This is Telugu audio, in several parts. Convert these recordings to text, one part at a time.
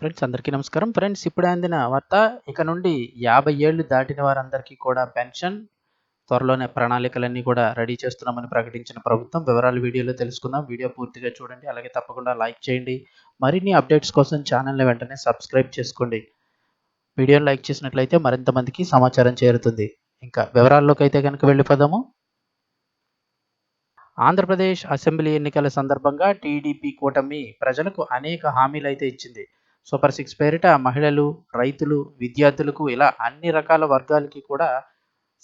ఫ్రెండ్స్ అందరికీ నమస్కారం. ఫ్రెండ్స్ ఇప్పుడే అందిన వార్త. ఇక నుండి 50 ఏళ్లు దాటిన వారందరికీ కూడా పెన్షన్ త్వరలోనే ప్రణాళికలన్నీ కూడా రెడీ చేస్తున్నామని ప్రకటించిన ప్రభుత్వం. వివరాలు వీడియోలో తెలుసుకుందాం. వీడియో పూర్తిగా చూడండి. అలాగే తప్పకుండా లైక్ చేయండి. మరిన్ని అప్డేట్స్ కోసం ఛానల్‌ని వెంటనే సబ్స్క్రైబ్ చేసుకోండి. వీడియోని లైక్ చేసినట్లయితే మరింత మందికి సమాచారం చేరుతుంది. ఇంకా వివరాల్లోకైతే గనుక వెళ్ళిపోదాము. ఆంధ్రప్రదేశ్ అసెంబ్లీ ఎన్నికల సందర్భంగా టీడీపీ కూటమి ప్రజలకు అనేక హామీలైతే ఇచ్చింది. సూపర్ 6 పేరిట మహిళలు, రైతులు, విద్యార్థులకు ఇలా అన్ని రకాల వర్గాలకి కూడా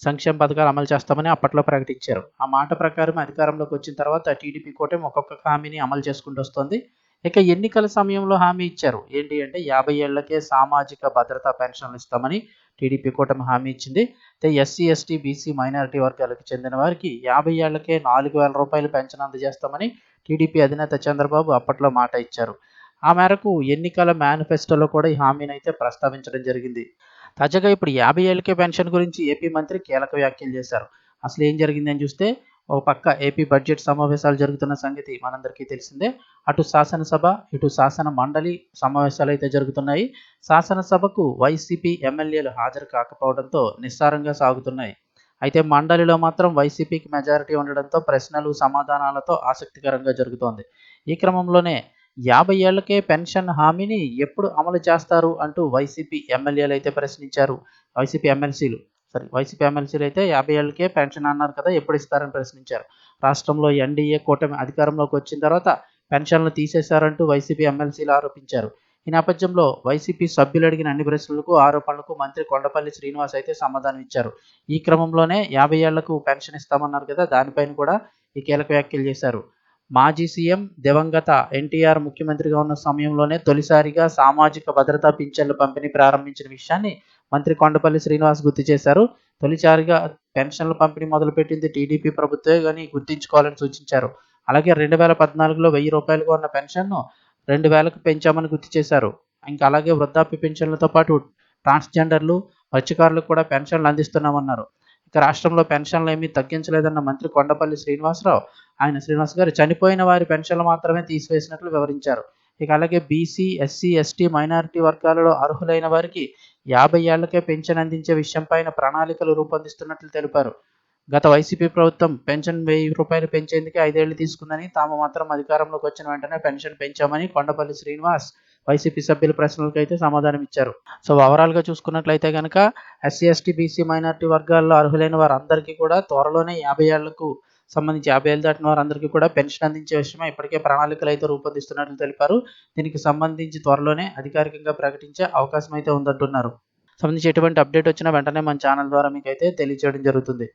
సంక్షేమ పథకాలు అమలు చేస్తామని అప్పట్లో ప్రకటించారు. ఆ మాట ప్రకారం అధికారంలోకి వచ్చిన తర్వాత టీడీపీ కూటమి ఒక్కొక్క హామీని అమలు చేసుకుంటూ వస్తోంది. ఇక ఎన్నికల సమయంలో హామీ ఇచ్చారు. ఏంటి అంటే 50 ఏళ్లకే సామాజిక భద్రతా పెన్షన్లు ఇస్తామని టీడీపీ కూటమి హామీ ఇచ్చింది. అయితే ఎస్సీ, ఎస్టీ, బీసీ, మైనారిటీ వర్గాలకు చెందిన వారికి 50 ఏళ్లకే రూ. 4,000 పెన్షన్ అందజేస్తామని టీడీపీ అధినేత చంద్రబాబు అప్పట్లో మాట ఇచ్చారు. ఆ మేరకు ఎన్నికల మేనిఫెస్టోలో కూడా ఈ హామీనైతే ప్రస్తావించడం జరిగింది. తాజాగా ఇప్పుడు 50 ఏళ్లకే పెన్షన్ గురించి ఏపీ మంత్రి కీలక వ్యాఖ్యలు చేశారు. అసలు ఏం జరిగిందని చూస్తే, ఒక పక్క ఏపీ బడ్జెట్ సమావేశాలు జరుగుతున్న సంగతి మనందరికీ తెలిసిందే. అటు శాసనసభ, ఇటు శాసన మండలి సమావేశాలైతే జరుగుతున్నాయి. శాసనసభకు వైసీపీ ఎమ్మెల్యేలు హాజరు కాకపోవడంతో నిస్సారంగా సాగుతున్నాయి. అయితే మండలిలో మాత్రం వైసీపీకి మెజారిటీ ఉండడంతో ప్రశ్నలు, సమాధానాలతో ఆసక్తికరంగా జరుగుతోంది. ఈ క్రమంలోనే 50 ఏళ్లకే పెన్షన్ హామీని ఎప్పుడు అమలు చేస్తారు అంటూ వైసీపీ ఎమ్మెల్యేలైతే ప్రశ్నించారు. వైసీపీ ఎమ్మెల్సీలు అయితే 50 ఏళ్లకే పెన్షన్ అన్నారు కదా, ఎప్పుడు ఇస్తారని ప్రశ్నించారు. రాష్ట్రంలో ఎన్డీఏ కూటమి అధికారంలోకి వచ్చిన తర్వాత పెన్షన్లు తీసేశారంటూ వైసీపీ ఎమ్మెల్సీలు ఆరోపించారు. ఈ నేపథ్యంలో వైసీపీ సభ్యులు అడిగిన అన్ని ప్రశ్నలకు, ఆరోపణలకు మంత్రి కొండపల్లి శ్రీనివాస్ అయితే సమాధానం ఇచ్చారు. ఈ క్రమంలోనే 50 ఏళ్లకు పెన్షన్ ఇస్తామన్నారు కదా, దానిపైన కూడా ఈ కీలక వ్యాఖ్యలు చేశారు. మాజీ సీఎం దివంగత ఎన్టీఆర్ ముఖ్యమంత్రిగా ఉన్న సమయంలోనే తొలిసారిగా సామాజిక భద్రతా పింఛన్ల పంపిణీ ప్రారంభించిన విషయాన్ని మంత్రి కొండపల్లి శ్రీనివాస్ గుర్తు చేశారు. తొలిసారిగా పెన్షన్ల పంపిణీ మొదలుపెట్టింది టీడీపీ ప్రభుత్వమే అని గుర్తుంచుకోవాలని సూచించారు. అలాగే 2014లో రూ. 1,000గా ఉన్న పెన్షన్ను 2,000కు పెంచామని గుర్తు చేశారు. ఇంకా అలాగే వృద్ధాప్య పెన్షన్లతో పాటు ట్రాన్స్జెండర్లు, మత్స్యకారులకు కూడా పెన్షన్లు అందిస్తున్నామన్నారు. ఇక రాష్ట్రంలో పెన్షన్లు ఏమీ తగ్గించలేదన్న మంత్రి కొండపల్లి శ్రీనివాస్ గారు చనిపోయిన వారి పెన్షన్లు మాత్రమే తీసివేసినట్లు వివరించారు. ఇక అలాగే బీసీ, ఎస్సీ, ఎస్టీ, మైనారిటీ వర్గాలలో అర్హులైన వారికి 50 ఏళ్లకే పెన్షన్ అందించే విషయంపైన ప్రణాళికలు రూపొందిస్తున్నట్లు తెలిపారు. గత వైసీపీ ప్రభుత్వం పెన్షన్ రూ. 1,000 పెంచేందుకే 5 ఏళ్లు తీసుకుందని, తాము మాత్రం అధికారంలోకి వచ్చిన వెంటనే పెన్షన్ పెంచామని కొండపల్లి శ్రీనివాస్ వైసీపీ సభ్యుల ప్రశ్నలకైతే సమాధానం ఇచ్చారు. సో ఓవరాల్‌గా చూసుకున్నట్లయితే గనక ఎస్సీ, ఎస్టీ, బీసీ, మైనారిటీ వర్గాల్లో అర్హులైన వారందరికీ కూడా త్వరలోనే 50 ఏళ్లకు సంబంధించి 50 ఏళ్ళు దాటిన వారందరికీ కూడా పెన్షన్ అందించే విషయమై ఇప్పటికే ప్రణాళికలైతే రూపొందిస్తున్నట్లు తెలిపారు. దీనికి సంబంధించి త్వరలోనే అధికారికంగా ప్రకటించే అవకాశం అయితే ఉందంటున్నారు. సంబంధించి ఎటువంటి అప్డేట్ వచ్చినా వెంటనే మన ఛానల్ ద్వారా మీకైతే తెలియజేయడం జరుగుతుంది.